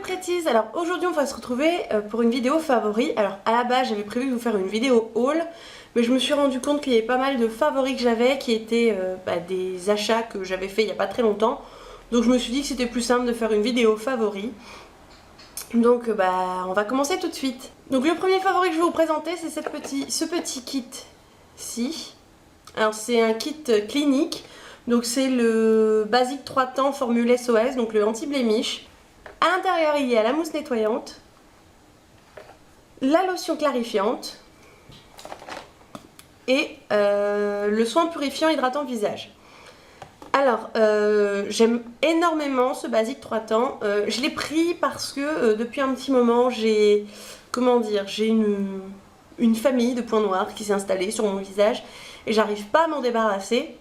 Pretties, alors aujourd'hui on va se retrouver pour une vidéo favoris. Alors à la base j'avais prévu de vous faire une vidéo haul, mais je me suis rendu compte qu'il y avait pas mal de favoris que j'avais qui étaient des achats que j'avais fait il n'y a pas très longtemps. Donc je me suis dit que c'était plus simple de faire une vidéo favoris. Donc on va commencer tout de suite. Donc le premier favori que je vais vous présenter c'est ce petit kit-ci. Alors c'est un kit clinique, donc c'est le Basic 3 temps Formule SOS, donc le anti-blémiche. À l'intérieur il y a la mousse nettoyante, la lotion clarifiante et le soin purifiant hydratant visage. Alors j'aime énormément ce Basic 3 temps, je l'ai pris parce que depuis un petit moment j'ai une famille de points noirs qui s'est installée sur mon visage et j'arrive pas à m'en débarrasser.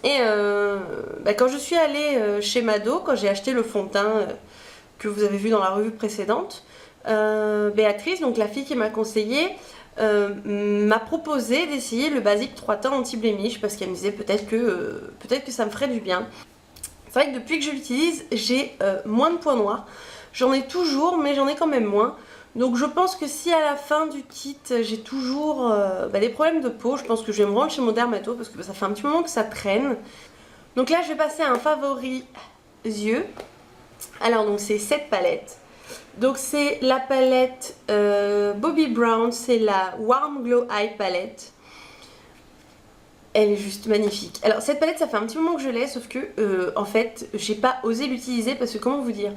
Et quand je suis allée chez Mado, quand j'ai acheté le fond de teint que vous avez vu dans la revue précédente, Béatrice, donc la fille qui m'a conseillé, m'a proposé d'essayer le Basic 3 temps anti-blémiche parce qu'elle me disait peut-être que ça me ferait du bien. C'est vrai que depuis que je l'utilise, j'ai moins de points noirs. J'en ai toujours, mais j'en ai quand même moins. Donc je pense que si à la fin du kit j'ai toujours des problèmes de peau, je pense que je vais me rendre chez mon dermato parce que ça fait un petit moment que ça traîne. Donc là je vais passer à un favori yeux. Alors donc c'est cette palette. Donc c'est la palette Bobbi Brown, c'est la Warm Glow Eye palette. Elle est juste magnifique. Alors cette palette ça fait un petit moment que je l'ai, sauf que en fait j'ai pas osé l'utiliser parce que comment vous dire,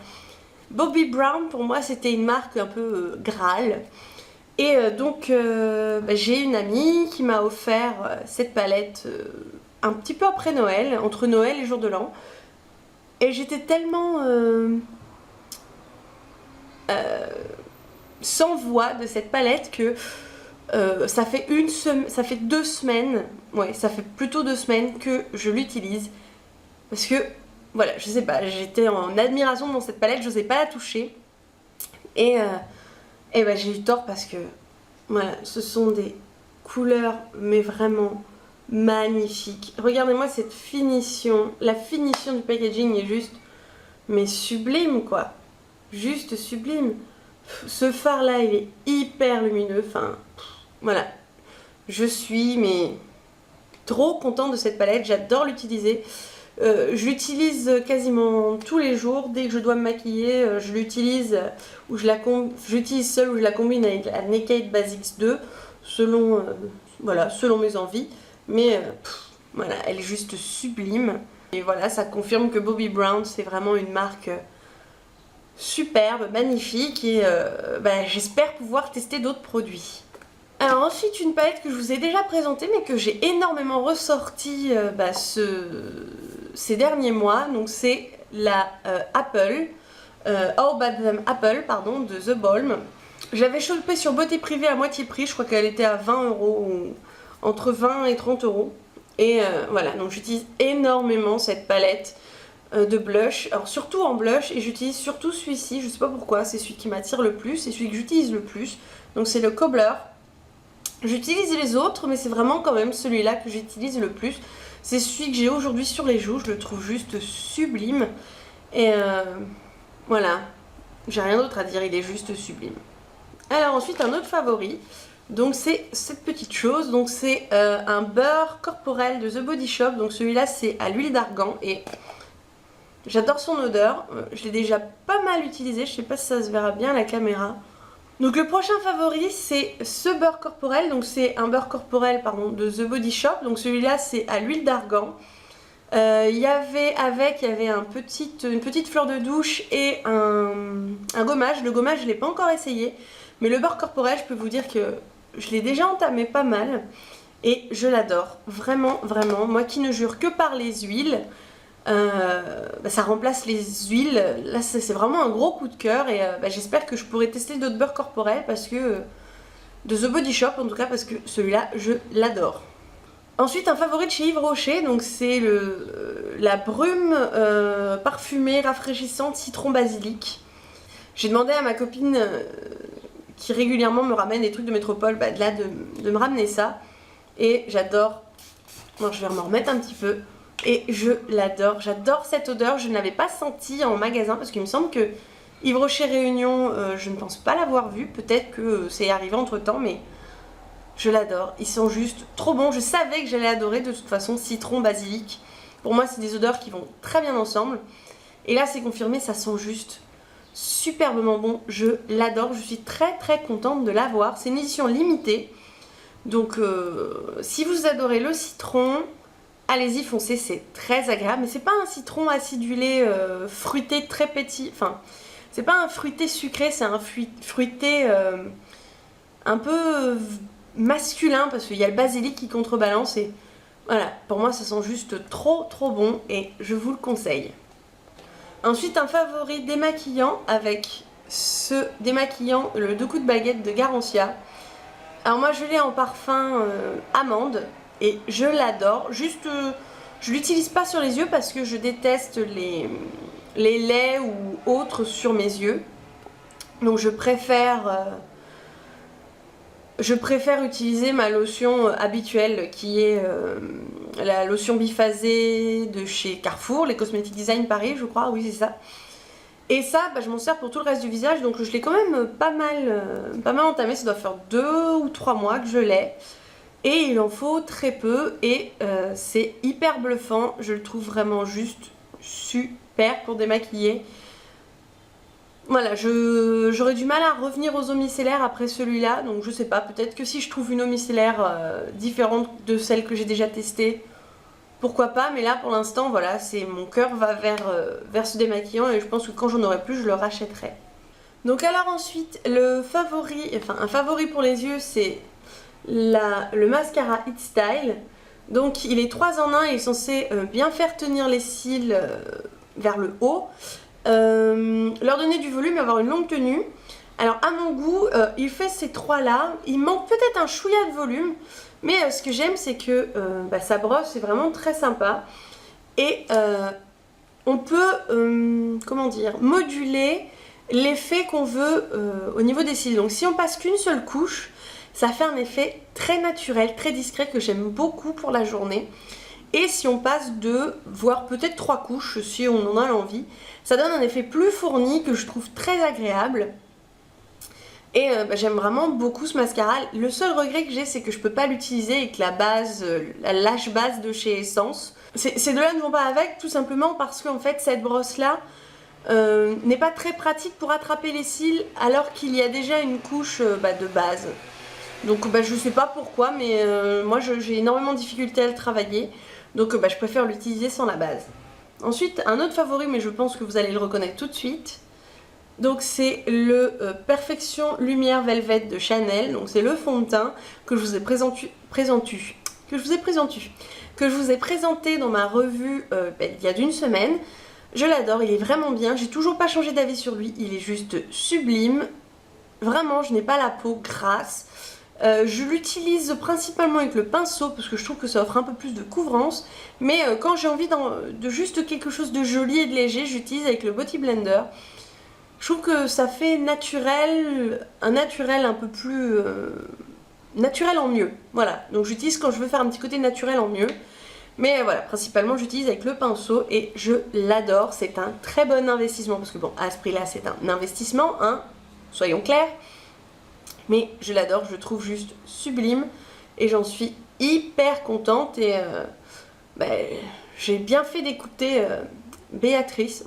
Bobbi Brown pour moi c'était une marque un peu Graal. Et donc j'ai une amie qui m'a offert cette palette un petit peu après Noël, entre Noël et Jour de l'An. Et j'étais tellement sans voix de cette palette que ça fait 2 semaines, ouais ça fait plutôt 2 semaines que je l'utilise. Parce que voilà, je sais pas, j'étais en admiration devant cette palette, je n'osais pas la toucher. Et j'ai eu tort parce que voilà, ce sont des couleurs mais vraiment magnifiques. Regardez-moi cette finition, la finition du packaging est juste mais sublime quoi. Juste sublime. Ce phare là il est hyper lumineux, enfin voilà. Je suis mais trop contente de cette palette, j'adore l'utiliser. Je l'utilise quasiment tous les jours. Dès que je dois me maquiller, je l'utilise j'utilise seule ou je la combine avec la Naked Basics 2 selon, selon mes envies. Mais voilà, elle est juste sublime. Et voilà, ça confirme que Bobbi Brown c'est vraiment une marque superbe, magnifique et j'espère pouvoir tester d'autres produits. Alors ensuite une palette que je vous ai déjà présentée mais que j'ai énormément ressorti ces derniers mois, donc c'est la Apple, How Bad Them Apple pardon, de The Balm. Je l'avais chopée sur Beauté Privée à moitié prix, je crois qu'elle était à 20 € ou entre 20 et 30 €. Et voilà, donc j'utilise énormément cette palette de blush, alors surtout en blush, et j'utilise surtout celui-ci, je sais pas pourquoi, c'est celui qui m'attire le plus, c'est celui que j'utilise le plus, donc c'est le Cobbler. J'utilise les autres, mais c'est vraiment quand même celui-là que j'utilise le plus. C'est celui que j'ai aujourd'hui sur les joues, je le trouve juste sublime. Et voilà, j'ai rien d'autre à dire, il est juste sublime. Alors ensuite un autre favori, donc c'est cette petite chose, donc c'est un beurre corporel de The Body Shop. Donc celui-là c'est à l'huile d'argan et j'adore son odeur, je l'ai déjà pas mal utilisé, je sais pas si ça se verra bien à la caméra. Donc le prochain favori c'est ce beurre corporel, donc c'est un beurre corporel pardon, de The Body Shop, donc celui-là c'est à l'huile d'argan. Il y avait une petite fleur de douche et un gommage. Le gommage je l'ai pas encore essayé, mais le beurre corporel je peux vous dire que je l'ai déjà entamé pas mal et je l'adore, vraiment vraiment. Moi qui ne jure que par les huiles, ça remplace les huiles, là c'est vraiment un gros coup de cœur et j'espère que je pourrai tester d'autres beurres corporels parce que de The Body Shop en tout cas, parce que celui-là je l'adore. Ensuite un favori de chez Yves Rocher, donc c'est la brume parfumée rafraîchissante citron basilic. J'ai demandé à ma copine qui régulièrement me ramène des trucs de métropole de me ramener ça et j'adore. Bon, je vais m'en remettre un petit peu. Et je l'adore, j'adore cette odeur, je ne l'avais pas sentie en magasin parce qu'il me semble que Yves Rocher Réunion, je ne pense pas l'avoir vu, peut-être que c'est arrivé entre temps, mais je l'adore. Ils sont juste trop bons, je savais que j'allais adorer de toute façon, citron, basilic. Pour moi c'est des odeurs qui vont très bien ensemble. Et là c'est confirmé, ça sent juste superbement bon, je l'adore, je suis très contente de l'avoir. C'est une édition limitée, donc si vous adorez le citron, allez-y foncez, c'est très agréable. Mais c'est pas un citron acidulé fruité très petit, enfin c'est pas un fruité sucré, c'est un fruité un peu masculin parce qu'il y a le basilic qui contrebalance et voilà, pour moi ça sent juste trop bon et je vous le conseille. Ensuite un favori démaquillant avec ce démaquillant, le 2 coups de baguette de Garancia. Alors moi je l'ai en parfum amande et je l'adore, juste je l'utilise pas sur les yeux parce que je déteste les laits ou autres sur mes yeux. Donc je préfère utiliser ma lotion habituelle qui est la lotion biphasée de chez Carrefour, les Cosmetic Design Paris je crois, oui c'est ça. Et ça, je m'en sers pour tout le reste du visage, donc je l'ai quand même pas mal entamé, ça doit faire 2 ou 3 mois que je l'ai. Et il en faut très peu et c'est hyper bluffant, je le trouve vraiment juste super pour démaquiller. Voilà, j'aurais du mal à revenir aux eaux micellaires après celui-là, donc je sais pas, peut-être que si je trouve une eau micellaire différente de celle que j'ai déjà testée, pourquoi pas, mais là pour l'instant, voilà, mon cœur va vers ce démaquillant et je pense que quand j'en aurai plus, je le rachèterai. Donc alors ensuite, un favori pour les yeux, c'est le mascara Hit Style. Donc il est 3 en 1 et il est censé bien faire tenir les cils vers le haut. Leur donner du volume et avoir une longue tenue. Alors à mon goût, il fait ces 3 là, il manque peut-être un chouïa de volume, mais ce que j'aime c'est que sa brosse est vraiment très sympa et on peut, comment dire, moduler l'effet qu'on veut au niveau des cils. Donc si on passe qu'une seule couche, ça fait un effet très naturel, très discret que j'aime beaucoup pour la journée. Et si on passe 2, voire peut-être 3 couches, si on en a l'envie, ça donne un effet plus fourni que je trouve très agréable. Et j'aime vraiment beaucoup ce mascara. Le seul regret que j'ai, c'est que je peux pas l'utiliser avec la base, la Lash Base de chez Essence. Ces deux-là ne vont pas avec, tout simplement parce qu'en fait, cette brosse-là n'est pas très pratique pour attraper les cils, alors qu'il y a déjà une couche de base. Donc je sais pas pourquoi, mais moi j'ai énormément de difficultés à le travailler. Donc je préfère l'utiliser sans la base. Ensuite, un autre favori, mais je pense que vous allez le reconnaître tout de suite. Donc c'est le Perfection Lumière Velvet de Chanel. Donc c'est le fond de teint que je vous ai présenté dans ma revue il y a d'une semaine. Je l'adore, il est vraiment bien. J'ai toujours pas changé d'avis sur lui. Il est juste sublime. Vraiment, je n'ai pas la peau grasse. Je l'utilise principalement avec le pinceau parce que je trouve que ça offre un peu plus de couvrance. Mais quand j'ai envie de juste quelque chose de joli et de léger, j'utilise avec le Beauty Blender. Je trouve que ça fait un naturel un peu plus naturel en mieux. Voilà, donc j'utilise quand je veux faire un petit côté naturel en mieux. Mais voilà, principalement j'utilise avec le pinceau et je l'adore. C'est un très bon investissement parce que bon, à ce prix-là, c'est un investissement, hein, soyons clairs. Mais je l'adore, je le trouve juste sublime et j'en suis hyper contente et j'ai bien fait d'écouter Béatrice,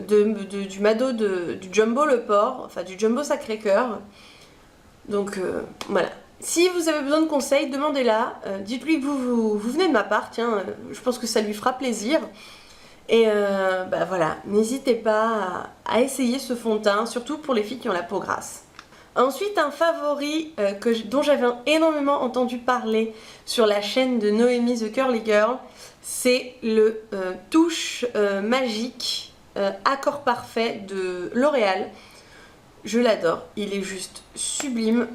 du Mado du Jumbo Le Port, enfin du Jumbo Sacré-Cœur. Donc voilà. Si vous avez besoin de conseils, demandez-la. Dites-lui que vous venez de ma part, tiens, je pense que ça lui fera plaisir. Et voilà, n'hésitez pas à essayer ce fond de teint, surtout pour les filles qui ont la peau grasse. Ensuite, un favori dont j'avais énormément entendu parler sur la chaîne de Noémie The Curly Girl, c'est le Touche Magique Accord Parfait de L'Oréal. Je l'adore, il est juste sublime.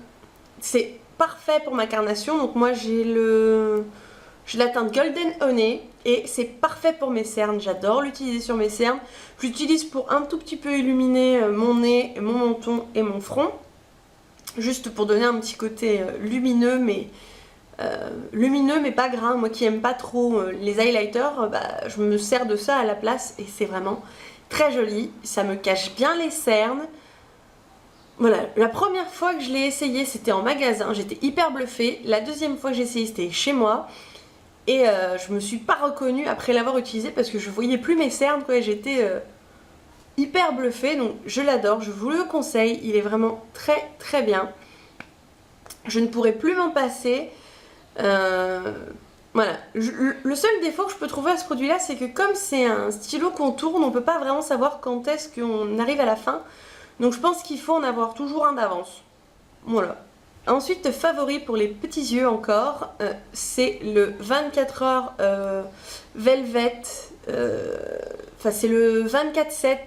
C'est parfait pour ma carnation, donc moi j'ai la teinte Golden Honey et c'est parfait pour mes cernes. J'adore l'utiliser sur mes cernes. Je l'utilise pour un tout petit peu illuminer mon nez, mon menton et mon front. Juste pour donner un petit côté lumineux mais pas gras. Moi qui aime pas trop les highlighters, je me sers de ça à la place et c'est vraiment très joli, ça me cache bien les cernes. Voilà, la première fois que je l'ai essayé c'était en magasin, j'étais hyper bluffée. La deuxième fois que j'ai essayé c'était chez moi. Et je me suis pas reconnue après l'avoir utilisé parce que je voyais plus mes cernes quoi, j'étais hyper bluffée. Donc je l'adore, je vous le conseille, il est vraiment très très bien. Je ne pourrais plus m'en passer. Voilà, le seul défaut que je peux trouver à ce produit là c'est que comme c'est un stylo qu'on tourne, on peut pas vraiment savoir quand est-ce qu'on arrive à la fin. Donc je pense qu'il faut en avoir toujours un d'avance. Voilà. Ensuite, favori pour les petits yeux encore, c'est le 24 heures Velvet, enfin c'est le 24/7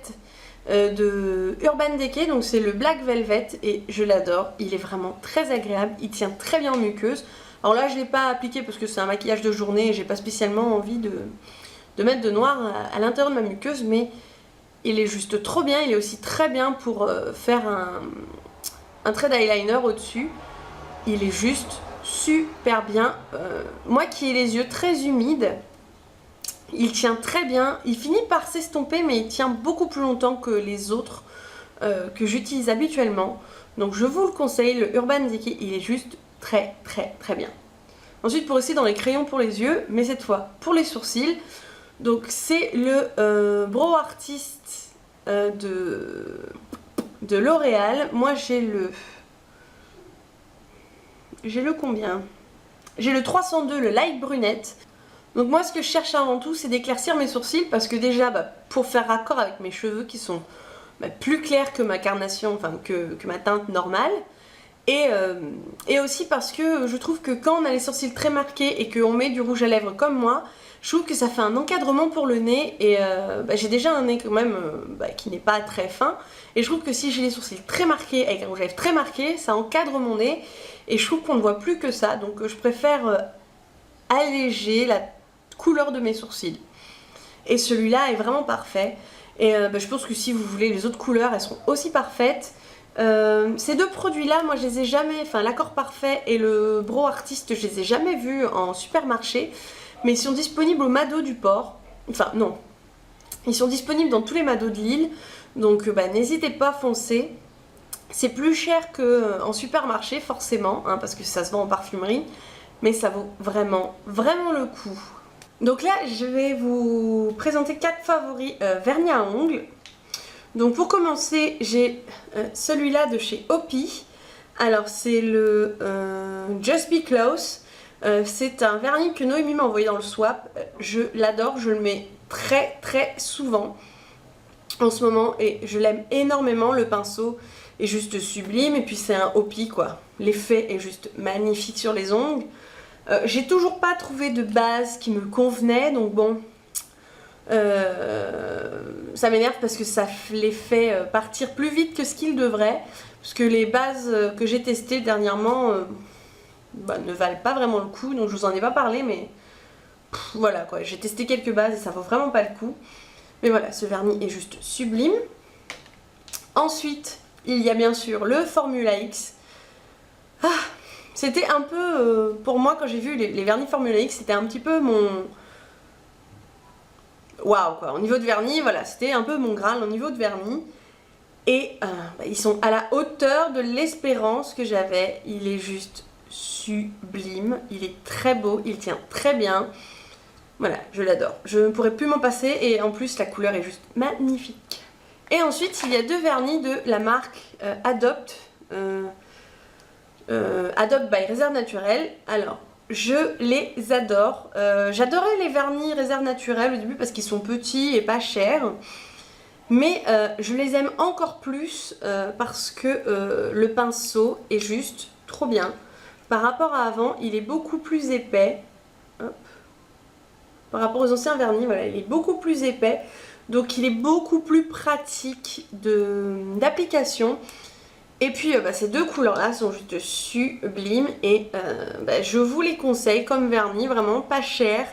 de Urban Decay, donc c'est le Black Velvet et je l'adore, il est vraiment très agréable, il tient très bien en muqueuse. Alors là je ne l'ai pas appliqué parce que c'est un maquillage de journée et j'ai pas spécialement envie de mettre de noir à l'intérieur de ma muqueuse, mais il est juste trop bien, il est aussi très bien pour faire un trait d'eyeliner au-dessus. Il est juste super bien. Moi qui ai les yeux très humides, il tient très bien. Il finit par s'estomper mais il tient beaucoup plus longtemps que les autres que j'utilise habituellement. Donc je vous le conseille, le Urban Decay, il est juste très très très bien. Ensuite pour essayer dans les crayons pour les yeux, mais cette fois pour les sourcils. Donc c'est le Brow Artist de L'Oréal. Moi j'ai le combien? J'ai le 302, le light brunette. Donc moi ce que je cherche avant tout c'est d'éclaircir mes sourcils parce que déjà pour faire raccord avec mes cheveux qui sont plus clairs que ma carnation, enfin que ma teinte normale. Et aussi parce que je trouve que quand on a les sourcils très marqués et qu'on met du rouge à lèvres comme moi, je trouve que ça fait un encadrement pour le nez et j'ai déjà un nez quand même qui n'est pas très fin. Et je trouve que si j'ai les sourcils très marqués avec un rouge à lèvres très marqué, ça encadre mon nez et je trouve qu'on ne voit plus que ça. Donc je préfère alléger la couleur de mes sourcils. Et celui-là est vraiment parfait. Et je pense que si vous voulez les autres couleurs, elles seront aussi parfaites. Ces deux produits là moi je les ai jamais, enfin l'accord parfait et le Brow Artist je les ai jamais vus en supermarché, mais ils sont disponibles au Mado du Port, enfin non, ils sont disponibles dans tous les Mados de Lille, donc n'hésitez pas, foncez. C'est plus cher qu'en supermarché forcément hein, parce que ça se vend en parfumerie, mais ça vaut vraiment vraiment le coup. Donc là je vais vous présenter 4 favoris vernis à ongles. Donc pour commencer, j'ai celui-là de chez Opi. Alors c'est le Just Be Close. C'est un vernis que Noémie m'a envoyé dans le swap. Je l'adore, je le mets très très souvent en ce moment et je l'aime énormément. Le pinceau est juste sublime et puis c'est un Opi quoi. L'effet est juste magnifique sur les ongles. J'ai toujours pas trouvé de base qui me convenait, donc bon... ça m'énerve parce que ça les fait partir plus vite que ce qu'il devrait, parce que les bases que j'ai testées dernièrement ne valent pas vraiment le coup, donc je vous en ai pas parlé, mais voilà quoi, j'ai testé quelques bases et ça vaut vraiment pas le coup. Mais voilà, ce vernis est juste sublime. Ensuite il y a bien sûr le Formula X. C'était un peu pour moi quand j'ai vu les vernis Formula X, c'était un petit peu mon... Waouh quoi, au niveau de vernis, voilà, c'était un peu mon Graal au niveau de vernis. Et ils sont à la hauteur de l'espérance que j'avais. Il est juste sublime, il est très beau, il tient très bien. Voilà, je l'adore. Je ne pourrais plus m'en passer et en plus la couleur est juste magnifique. Et ensuite il y a deux vernis de la marque Adopt. Adopt by Réserve Naturelle. Alors... je les adore. J'adorais les vernis Réserve Naturelle au début parce qu'ils sont petits et pas chers. Mais je les aime encore plus parce que le pinceau est juste trop bien. Par rapport à avant, il est beaucoup plus épais. Hop. Par rapport aux anciens vernis, voilà, il est beaucoup plus épais. Donc il est beaucoup plus pratique d'application. Et puis ces deux couleurs là sont juste sublimes et je vous les conseille comme vernis, vraiment pas cher,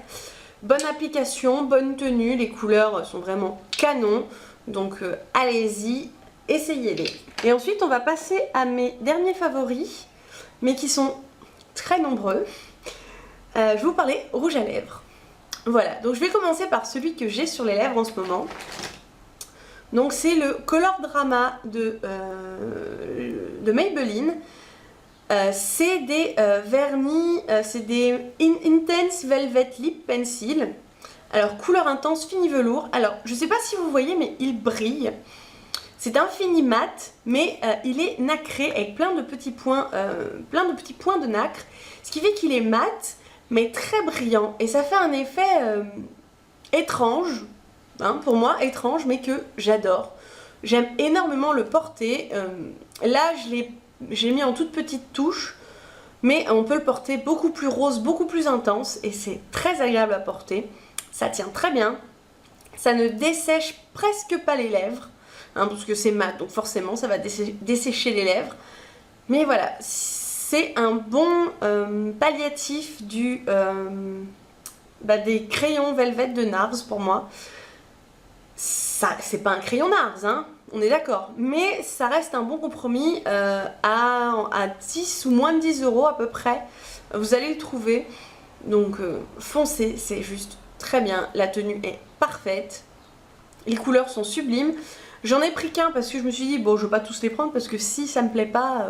bonne application, bonne tenue, les couleurs sont vraiment canon, donc allez-y, essayez-les. Et ensuite on va passer à mes derniers favoris, mais qui sont très nombreux. Je vais vous parler rouge à lèvres. Voilà, donc je vais commencer par celui que j'ai sur les lèvres en ce moment. Donc c'est le Color Drama de Maybelline. C'est des vernis, c'est des Intense Velvet Lip Pencil. Alors couleur intense, fini velours. Alors je sais pas si vous voyez mais il brille. C'est un fini mat mais il est nacré avec plein de petits points de nacre. Ce qui fait qu'il est mat mais très brillant. Et ça fait un effet étrange, hein, pour moi étrange mais que j'adore. J'aime énormément le porter. Là j'ai mis en toute petite touche. Mais on peut le porter beaucoup plus rose, beaucoup plus intense. Et c'est très agréable à porter. Ça tient très bien, ça ne dessèche presque pas les lèvres, hein, parce que c'est mat, donc forcément ça va dessécher les lèvres. Mais voilà, c'est un bon palliatif des crayons Velvet de NARS pour moi. C'est pas un crayon NARS, hein, on est d'accord, mais ça reste un bon compromis à 10 ou moins de 10 € à peu près. Vous allez le trouver, donc foncez, c'est juste très bien, la tenue est parfaite, les couleurs sont sublimes. J'en ai pris qu'un parce que je me suis dit bon je vais pas tous les prendre parce que si ça me plaît pas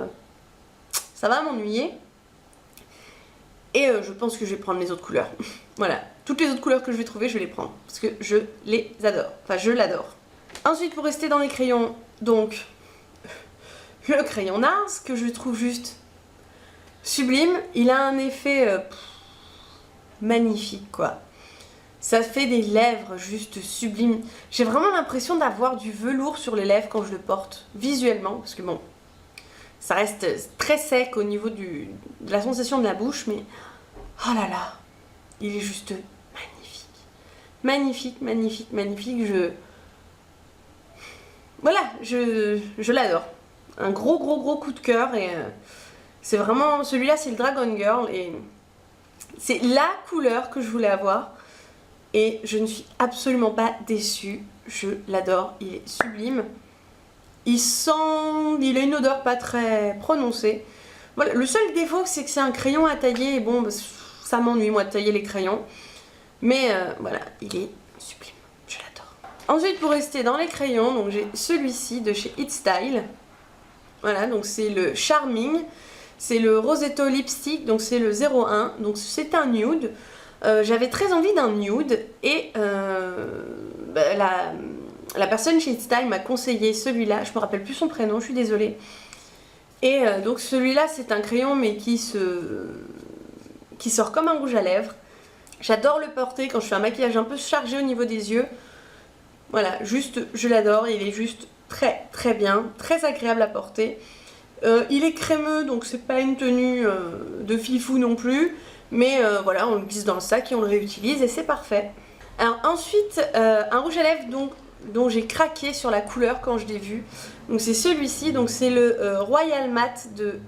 ça va m'ennuyer. Et je pense que je vais prendre les autres couleurs. Voilà, toutes les autres couleurs que je vais trouver je vais les prendre parce que je les adore, enfin je l'adore. Ensuite pour rester dans les crayons, donc le crayon NARS que je trouve juste sublime, il a un effet magnifique quoi. Ça fait des lèvres juste sublimes. J'ai vraiment l'impression d'avoir du velours sur les lèvres quand je le porte, visuellement. Parce que bon, ça reste très sec au niveau de la sensation de la bouche. Mais oh là là, il est juste magnifique. Magnifique, magnifique, magnifique. Voilà, je l'adore. Un gros coup de cœur. Et c'est vraiment... Celui-là, c'est le Dragon Girl. Et c'est la couleur que je voulais avoir. Et je ne suis absolument pas déçue, je l'adore, il est sublime. Il a une odeur pas très prononcée. Voilà, le seul défaut c'est que c'est un crayon à tailler et bon, ça m'ennuie moi de tailler les crayons. Mais voilà, il est sublime, je l'adore. Ensuite pour rester dans les crayons, donc j'ai celui-ci de chez It Style. Voilà, donc c'est le Charming, c'est le Rosetto Lipstick, donc c'est le 01, donc c'est un nude. J'avais très envie d'un nude et la personne chez It Style m'a conseillé celui-là, je me rappelle plus son prénom, je suis désolée. Et donc celui-là c'est un crayon mais qui sort comme un rouge à lèvres. J'adore le porter quand je fais un maquillage un peu chargé au niveau des yeux. Voilà, juste je l'adore, il est juste très très bien, très agréable à porter. Il est crémeux donc c'est pas une tenue de fifou non plus. Mais voilà, on le glisse dans le sac et on le réutilise et c'est parfait. Alors ensuite, un rouge à lèvres dont j'ai craqué sur la couleur quand je l'ai vu. Donc c'est celui-ci, donc c'est le Royal Matte de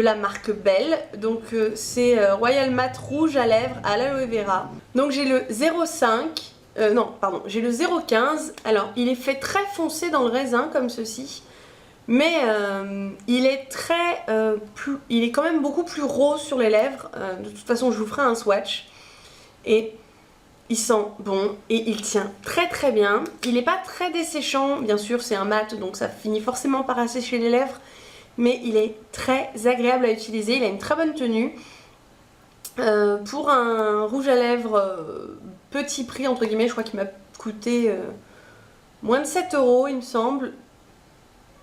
la marque Belle. Donc c'est Royal Matte rouge à lèvres à l'aloe vera. Donc j'ai le 0,5, non pardon, j'ai le 0,15. Alors il est fait très foncé dans le raisin comme ceci. Mais il est il est quand même beaucoup plus rose sur les lèvres. De toute façon, je vous ferai un swatch. Et il sent bon et il tient très très bien. Il n'est pas très desséchant, bien sûr, c'est un mat, donc ça finit forcément par assécher les lèvres. Mais il est très agréable à utiliser. Il a une très bonne tenue. Pour un rouge à lèvres petit prix, entre guillemets, je crois qu'il m'a coûté moins de 7 €, il me semble.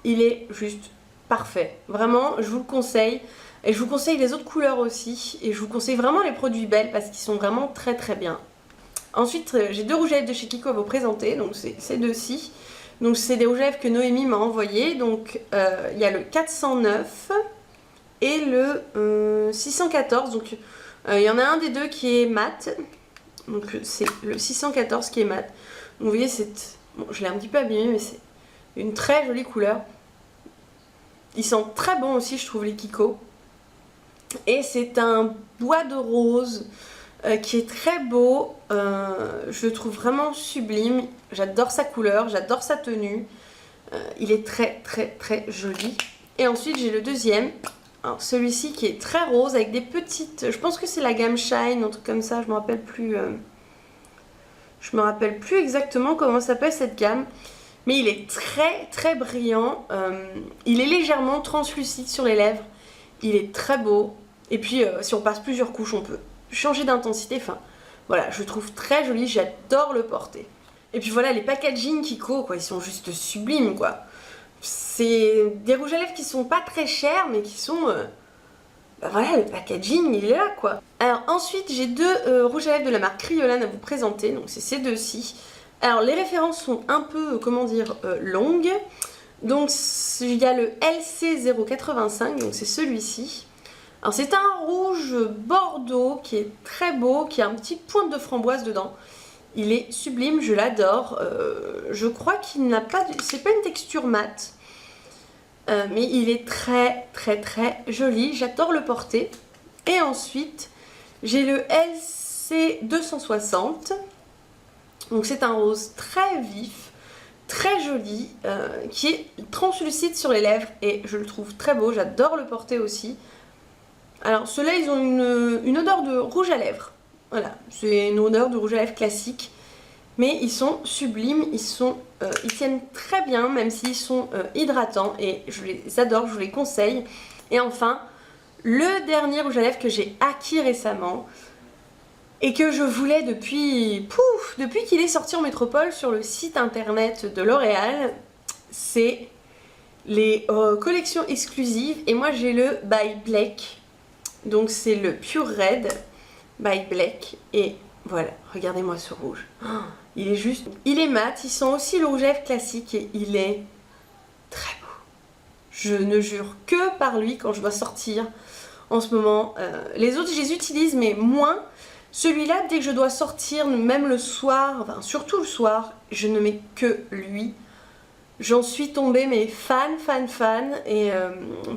Il est juste parfait. Vraiment, je vous le conseille. Et je vous conseille les autres couleurs aussi. Et je vous conseille vraiment les produits Belle parce qu'ils sont vraiment très très bien. Ensuite, j'ai deux rouges à lèvres de chez Kiko à vous présenter. Donc c'est ces deux-ci. Donc c'est des rouges à lèvres que Noémie m'a envoyés. Donc il y a le 409 et le 614. Donc il y en a un des deux qui est mat. Donc c'est le 614 qui est mat. Donc vous voyez, bon, je l'ai un petit peu abîmé, mais c'est une très jolie couleur. Ils sentent très bon aussi, je trouve, les Kiko. Et c'est un bois de rose qui est très beau. Je le trouve vraiment sublime. J'adore sa couleur, j'adore sa tenue. Il est très très très joli. Et ensuite j'ai le deuxième. Alors celui-ci qui est très rose avec des petites... Je pense que c'est la gamme Shine, un truc comme ça, je ne me rappelle plus Je me rappelle plus exactement comment s'appelle cette gamme. Mais il est très très brillant. Il est légèrement translucide sur les lèvres. Il est très beau. Et puis si on passe plusieurs couches, on peut changer d'intensité. Enfin, voilà, je le trouve très joli. J'adore le porter. Et puis voilà, les packaging Kiko, quoi, ils sont juste sublimes, quoi. C'est des rouges à lèvres qui sont pas très chers, mais qui sont... bah voilà, le packaging, il est là, quoi. Alors ensuite, j'ai deux rouges à lèvres de la marque Kryolan à vous présenter. Donc c'est ces deux-ci. Alors les références sont un peu, comment dire, longues. Donc il y a le LC085, donc c'est celui-ci. Alors c'est un rouge bordeaux qui est très beau, qui a un petit pointe de framboise dedans. Il est sublime, je l'adore. Je crois qu'il n'a pas de... C'est pas une texture mate. Mais il est très très très joli. J'adore le porter. Et ensuite, j'ai le LC260. Donc c'est un rose très vif, très joli, qui est translucide sur les lèvres. Et je le trouve très beau. J'adore le porter aussi. Alors ceux-là, ils ont une odeur de rouge à lèvres. Voilà, c'est une odeur de rouge à lèvres classique. Mais ils sont sublimes, ils tiennent très bien, même s'ils sont hydratants. Et je les adore, je vous les conseille. Et enfin, le dernier rouge à lèvres que j'ai acquis récemment. Et que je voulais depuis qu'il est sorti en métropole sur le site internet de L'Oréal. C'est les collections exclusives. Et moi j'ai le By Blake. Donc c'est le Pure Red by Blake. Et voilà, regardez-moi ce rouge. Il est juste... Il est mat, il sent aussi le rouge à lèvres classique et il est très beau. Je ne jure que par lui quand je dois sortir en ce moment. Les autres, je les utilise, mais moins. Celui-là, dès que je dois sortir, même le soir, enfin surtout le soir, je ne mets que lui. J'en suis tombée, mais fan. Et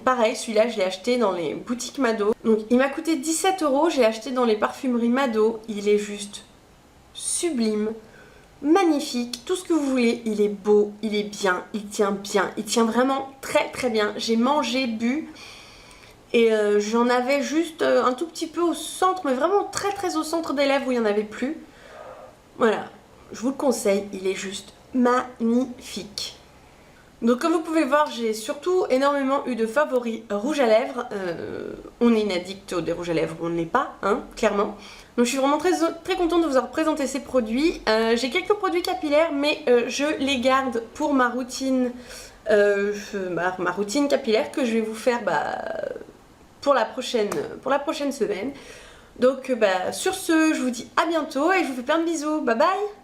pareil, celui-là, je l'ai acheté dans les boutiques Mado. Donc, il m'a coûté 17 €. J'ai acheté dans les parfumeries Mado. Il est juste sublime, magnifique, tout ce que vous voulez. Il est beau, il est bien, il tient vraiment très très bien. J'ai mangé, bu. Et j'en avais juste un tout petit peu au centre, mais vraiment très très au centre des lèvres où il n'y en avait plus. Voilà, je vous le conseille, il est juste magnifique. Donc comme vous pouvez le voir, j'ai surtout énormément eu de favoris rouges à lèvres. On est une addict des rouges à lèvres, on ne l'est pas, hein, clairement. Donc je suis vraiment très, très contente de vous avoir présenté ces produits. J'ai quelques produits capillaires, mais je les garde pour ma routine, ma routine capillaire que je vais vous faire pour la prochaine semaine. Donc sur ce, je vous dis à bientôt et je vous fais plein de bisous. Bye bye!